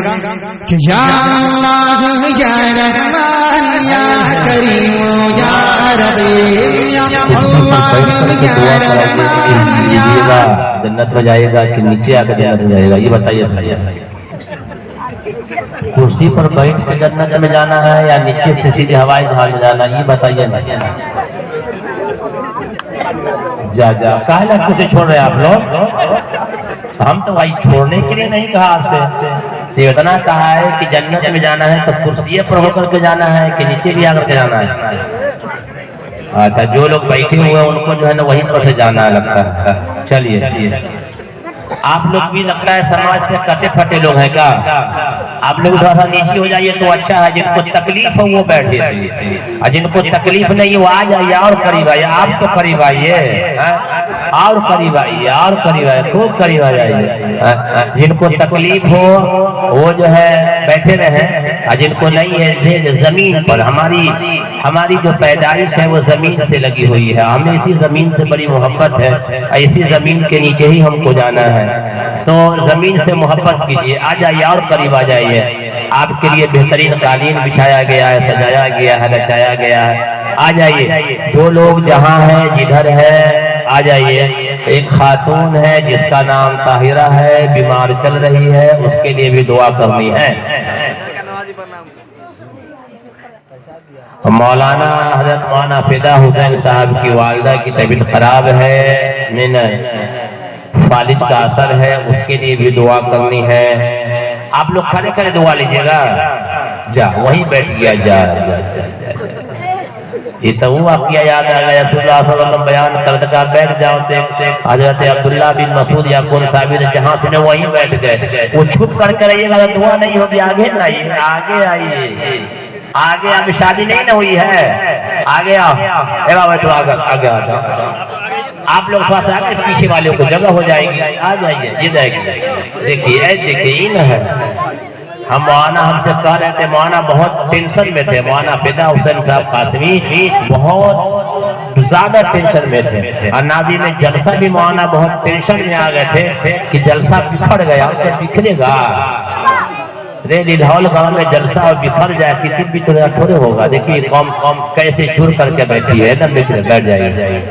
कि या अल्लाह या रहमान या करीम या रहीम या अल्लाह या रहमान या जन्नत में जाएगा कि नीचे आकर जन्नत में जाएगा, ये बताइए भैया। कुर्सी पर बैठ कर जन्नत में जाना है या नीचे से सीधे हवाई जहाज में जाना, ये बताइए ना। जा जा काहे लग कुछ छोड़ रहे आप लोग? हम तो भाई छोड़ने के लिए नहीं कहा आपसे, इतना कहा है कि जन्नत में जाना है तो कुर्सी पर होकर के जाना है कि नीचे भी आकर के जाना है। अच्छा, जो लोग बैठे हुए हैं उनको जो है ना वहीं पर से जाना लगता है। चलिए, आप लोग भी लगता है समाज से कटे फटे लोग हैं क्या? आप लोग थोड़ा सा नीचे हो जाइए तो अच्छा है। जिनको तकलीफ हो वो बैठे, और जिनको तकलीफ नहीं वो आ जाइए और करीब आइए। आप तो करीब आइए, और करीब आइए, और करीब आइए, खूब करीब आ जाइए। जिनको तकलीफ हो वो जो है बैठे रहे, और जिनको नहीं है जमीन पर हमारी जो पैदाइश है वो जमीन से लगी हुई है। हमें इसी जमीन से बड़ी मोहब्बत है, इसी जमीन के नीचे ही हमको जाना है। तो जमीन से मोहब्बत कीजिए, आ जाइए और करीब आ जाइए। आपके लिए बेहतरीन कालीन बिछाया गया है, सजाया गया है, रचाया गया है। आ जाइए, जो लोग जहाँ है जिधर है आ जाइए। एक खातून है जिसका नाम ताहिरा है, बीमार चल रही है, उसके लिए भी दुआ करनी है। मौलाना हजरत मौलाना फिदा हुसैन साहब की वालिदा की तबीयत खराब है, फालिज का असर है, उसके लिए भी दुआ करनी है। आप लोग खड़े खड़े दुआ लीजिएगा। जा वहीं बैठ गया, जा ये तो वो आपकी याद आ गया। रसूलुल्लाह सल्लल्लाहु अलैहि वसल्लम बयान कर का बैठ जाओ थे। हजरत अब्दुल्ला बिन मसूद या कौन साबिर जहाँ सुने वहीं बैठ गए। वो छुप कर रहिएगा तो दुआ नहीं होगी। आगे आइए, आगे आइए, आगे। अभी शादी नहीं ना हुई है, आगे आओ। बैठो, आगे आ जाओ। आप लोग पास आगे पीछे वाले को जगह हो जाएगी, आ जाइए। ये देखिए इन है। हम मौलाना हमसे कह रहे थे, मौलाना बहुत टेंशन में थे। मौलाना फिदा हुसैन साहब कासमी बहुत ज्यादा टेंशन में थे। और नादी में जलसा भी मौलाना बहुत टेंशन में आ गए थे कि जलसा बिखर गया, तो बिखरेगा। लाहौल गांव में जलसा और बिखर जाए किसी भी तरह थोड़े होगा। देखिए कम कैसे जुड़ करके बैठी है ना, बैठ जाइए।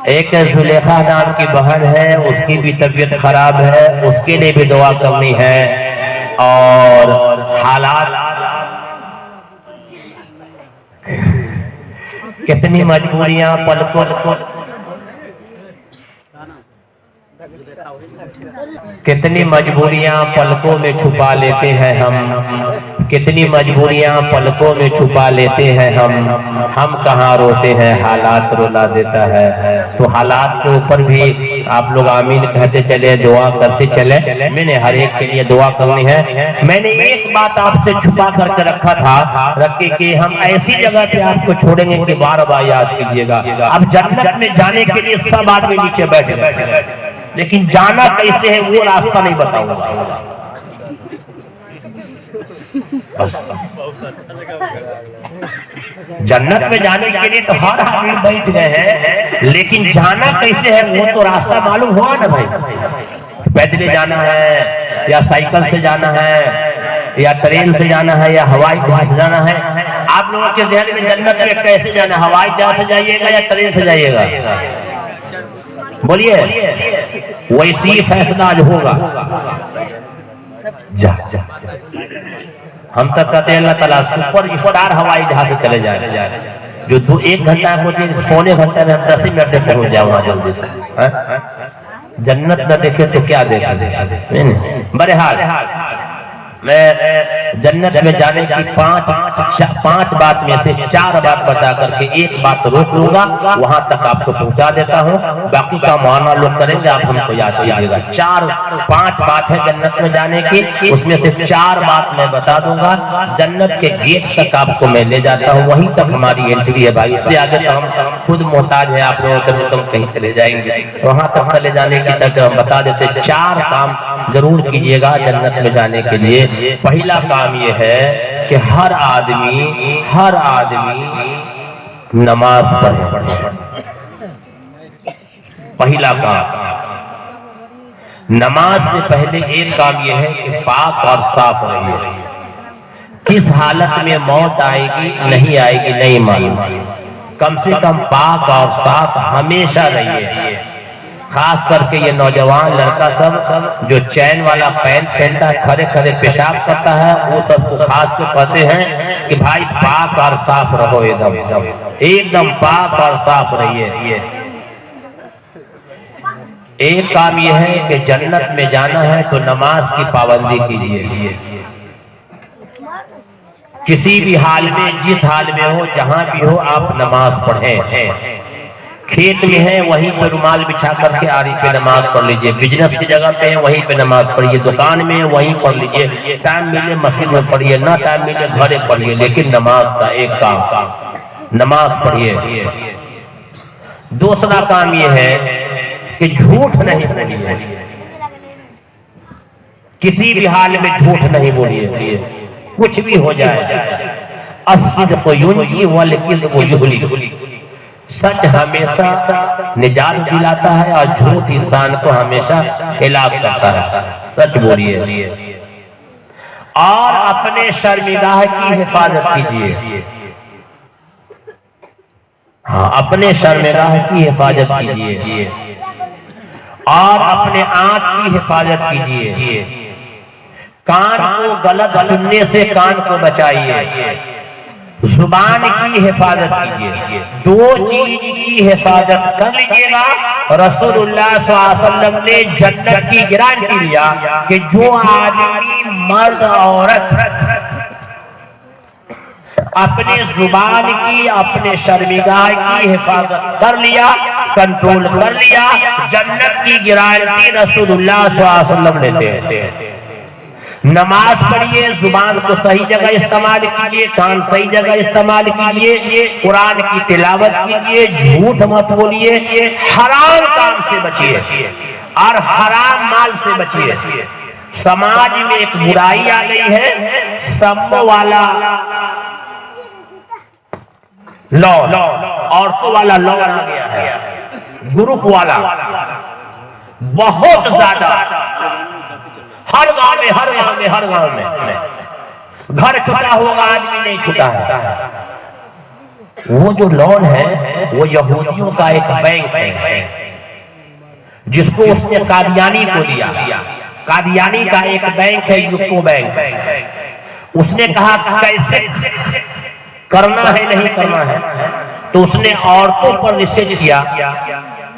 एक जुलेखा नाम की बहन है, उसकी भी तबीयत खराब है, उसके लिए भी दुआ करनी है। और हालात कितनी मजबूरियां पलकों, कितनी मजबूरियां पलकों में छुपा लेते हैं हम, कितनी मजबूरियां पलकों में छुपा लेते हैं हम कहाँ रोते हैं, हालात रुला देता है। तो हालात के ऊपर भी आप लोग आमीन कहते चले, दुआ करते चले। मैंने हर एक के लिए दुआ करनी है। मैंने एक बात आपसे छुपा करके रखा था, रखे कि हम ऐसी जगह पे आपको छोड़ेंगे कि बार बार याद कीजिएगा। अब जन्नत में जाने के लिए सब आदमी नीचे बैठे, लेकिन जाना कैसे है वो रास्ता नहीं बताऊंगा। जन्नत में जाने के लिए तो हर आदमी बैठ गए हैं, लेकिन जाना कैसे है वो तो रास्ता मालूम हुआ ना भाई। पैदल जाना है या साइकिल से जाना है या ट्रेन से जाना है या हवाई जहाज से जाना है। आप लोगों के जहन में जन्नत में कैसे जाना, हवाई जहाज से जाइएगा या ट्रेन से जाइएगा? बोलिए, वैसी फैसला आज होगा। जा हम तक कहते हैं अल्लाह ताला सुपर स्टार हवाई जहाज से चले जाए, जो 1 घंटा को पौने घंटे में हम 10 मिनट में पहुंच जाए वहां जल्दी से। जन्नत न देखे तो क्या देखा। बहरहाल मैं जन्नत में जाने की पांच बात में से 4 बात बता करके एक बात रोक लूंगा, वहां तक आपको पहुंचा देता हूं। बाकी का माना लोग करेंगे, आप हमको याद कीजिएगा। 5 बात है जन्नत में जाने की, उसमें से 4 बात मैं बता दूंगा। जन्नत के गेट तक आपको मैं ले जाता हूँ, वहीं तक हमारी एंट्री है भाई। इससे आगे तो हम खुद मोहताज है, आप लोगों के तुम कहीं चले जाएंगे। वहां तक चले जाने की तक हम बता देते। 4 काम जरूर कीजिएगा जन्नत में जाने के लिए। पहला काम यह है कि हर आदमी नमाज पढ़े। पहला काम नमाज से पहले एक काम यह है कि पाक और साफ रहिए। किस हालत में मौत आएगी नहीं आएगी नहीं मालूम, कम से कम पाक और साफ हमेशा रहिए। खास करके ये नौजवान लड़का सब जो चैन वाला पैंट पहनता है, खड़े खड़े पेशाब करता है, वो सबको खास के कहते हैं कि भाई पाक और साफ रहो, एकदम पाक और साफ रहिए। एक काम यह है कि जन्नत में जाना है तो नमाज की पाबंदी कीजिए। किसी भी हाल में, जिस हाल में हो, जहां भी हो, आप नमाज पढ़ें। खेत में है वहीं पर रुमाल बिछा करके आरी पे नमाज पढ़ लीजिए, बिजनेस की जगह पे है वहीं पे नमाज पढ़िए, दुकान में है वहीं पढ़ लीजिए, टाइम मिले मस्जिद में पढ़िए, ना टाइम मिले घरे पढ़िए, लेकिन नमाज का एक काम, नमाज पढ़िए। दूसरा काम यह है कि झूठ नहीं बोलिए, किसी भी हाल में झूठ नहीं बोलिए, कुछ भी हो जाए। अस्सिद्क़ युंजी वल किज़्ब युहलिक, सच हमेशा निजात दिलाता है और झूठ इंसान को हमेशा हिलाक करता है। सच बोलिए और अपने शर्मिगाह की हिफाजत कीजिए। हाँ, अपने शर्मिगाह की हिफाजत कीजिए और अपने आंख की हिफाजत कीजिए। कान को गलत सुनने से कान को बचाइए, जुबान की हिफाजत कीजिए। दो चीज की हिफाजत कर लीजिएगा। रसूलुल्लाह सल्लल्लाहु अलैहि वसल्लम ने जन्नत की गारंटी लिया कि जो आदमी मर्द औरत अपने जुबान की, अपने शर्मिगाह की हिफाजत कर लिया, कंट्रोल कर लिया, जन्नत की गारंटी रसूलुल्लाह सल्लल्लाहु अलैहि वसल्लम लेते हैं। नमाज पढ़िए, जुबान को सही जगह इस्तेमाल कीजिए, कान सही जगह इस्तेमाल कीजिए, कुरान की तिलावत कीजिए, झूठ मत बोलिए, हराम काम से बचिए और हराम माल से बचिए। समाज में एक बुराई आ गई है, समो वाला लॉ, औरतों वाला लॉ आ गया है, ग्रुप वाला बहुत ज्यादा, हर गांव में, हर गांव में, हर गांव में घर छुटा होगा, आदमी नहीं छुटा है। वो जो लोन है वो यहूदियों का एक बैंक है जिसको उसने कादियानी को दिया। कादियानी का एक बैंक है यूको बैंक। उसने कहा कैसे करना है नहीं करना है, तो उसने औरतों पर निषेध किया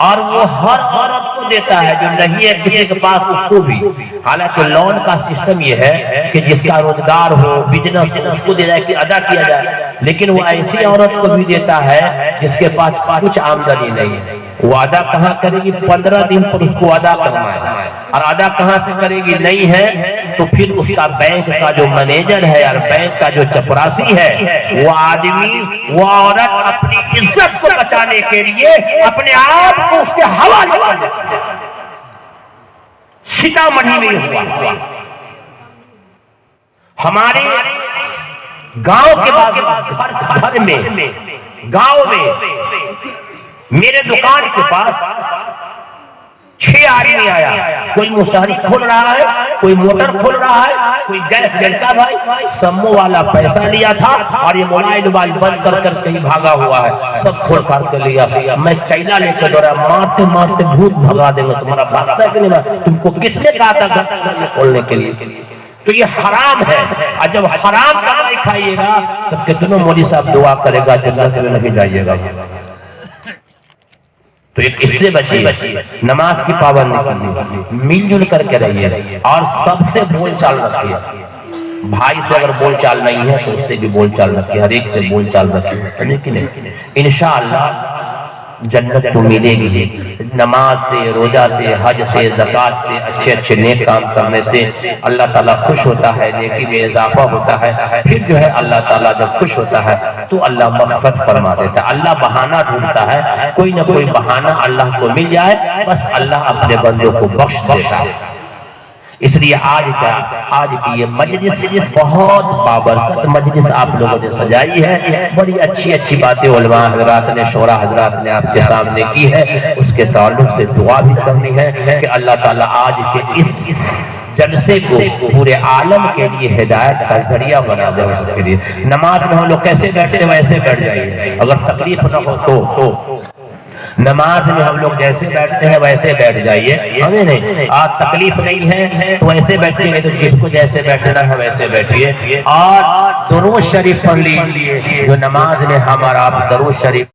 और वो हर औरत को देता है जो नहीं है किसी के पास उसको भी। हालांकि लोन का सिस्टम ये है कि जिसका रोजगार हो, बिजनेस हो, उसको दे जाए कि अदा किया जाए, लेकिन वो ऐसी औरत को भी देता है जिसके पास कुछ आमदनी नहीं है। वो अदा कहाँ करेगी? 15 दिन पर उसको अदा करना है, और अदा कहाँ से करेगी? नहीं है तो फिर उसका बैंक का जो मैनेजर है और बैंक का जो चपरासी है, वो आदमी, वो औरत अपनी इज्जत को बचाने के लिए अपने आप को उसके हवाले कर देता है। सीतामढ़ी में हुआ, हमारे गांव के बाद घर में, गांव में मेरे दुकान के पास 6 आदमी आया। कोई मुसहरी खोल रहा है, कोई मोटर खोल रहा है, कोई गैस जलता। भाई सम्मो वाला पैसा लिया था और ये मोबाइल बंद कर कर कहीं भागा हुआ है, सब खोल फाड़ कर लिया। मैं चैला लेकर दौड़ा, मारते मारते भूत भगा देगा तुम्हारा। भागता है कि नहीं? तुमको किसने कहा था घर खोलने के लिए? तो ये हराम है, और जब हराम का नहीं खाइएगा तो कितनों मोदी साहब दुआ करेगा जन्नत में नहीं जाइएगा। तो एक इससे बचिए, नमाज की पाबंदी करनी, मिलजुल करके रहिए और सबसे बोलचाल रखिए। भाई से अगर बोलचाल नहीं है तो उससे भी बोलचाल रखिए, हर एक से बोलचाल रखिए, लेकिन इंशाअल्लाह जन्नत तो मिलेगी। नमाज से, रोजा से, हज से, ज़कात से, अच्छे अच्छे नेक काम करने से अल्लाह ताला खुश होता है, नेकी में इजाफा होता है। फिर जो है अल्लाह ताला जब खुश होता है तो अल्लाह मग़फ़िरत फरमा देता है। अल्लाह बहाना ढूंढता है, कोई ना कोई बहाना अल्लाह को मिल जाए, बस अल्लाह अपने बंदों को बख्श देता है। इसलिए आज की ये मजलिस बहुत बाबरकत मजलिस आप लोगों ने सजाई है। बड़ी अच्छी अच्छी बातें उलमा हजरात ने, शोरा हजरात ने आपके सामने की है। उसके ताल्लुक से दुआ भी करनी है कि अल्लाह ताला आज के इस जलसे को पूरे आलम के लिए हिदायत का जरिया बना दे। उसके लिए नमाज में हम लोग कैसे बैठे वैसे बैठ जाइए, अगर तकलीफ न हो तो नमाज में हम लोग जैसे बैठते हैं वैसे बैठ जाइए। हमें नहीं आज तकलीफ नहीं है तो वैसे बैठिए, तो जिसको जैसे बैठना है वैसे बैठिए। और दुरूद शरीफ पढ़ लीजिए, जो नमाज में हमारा आप दुरूद शरीफ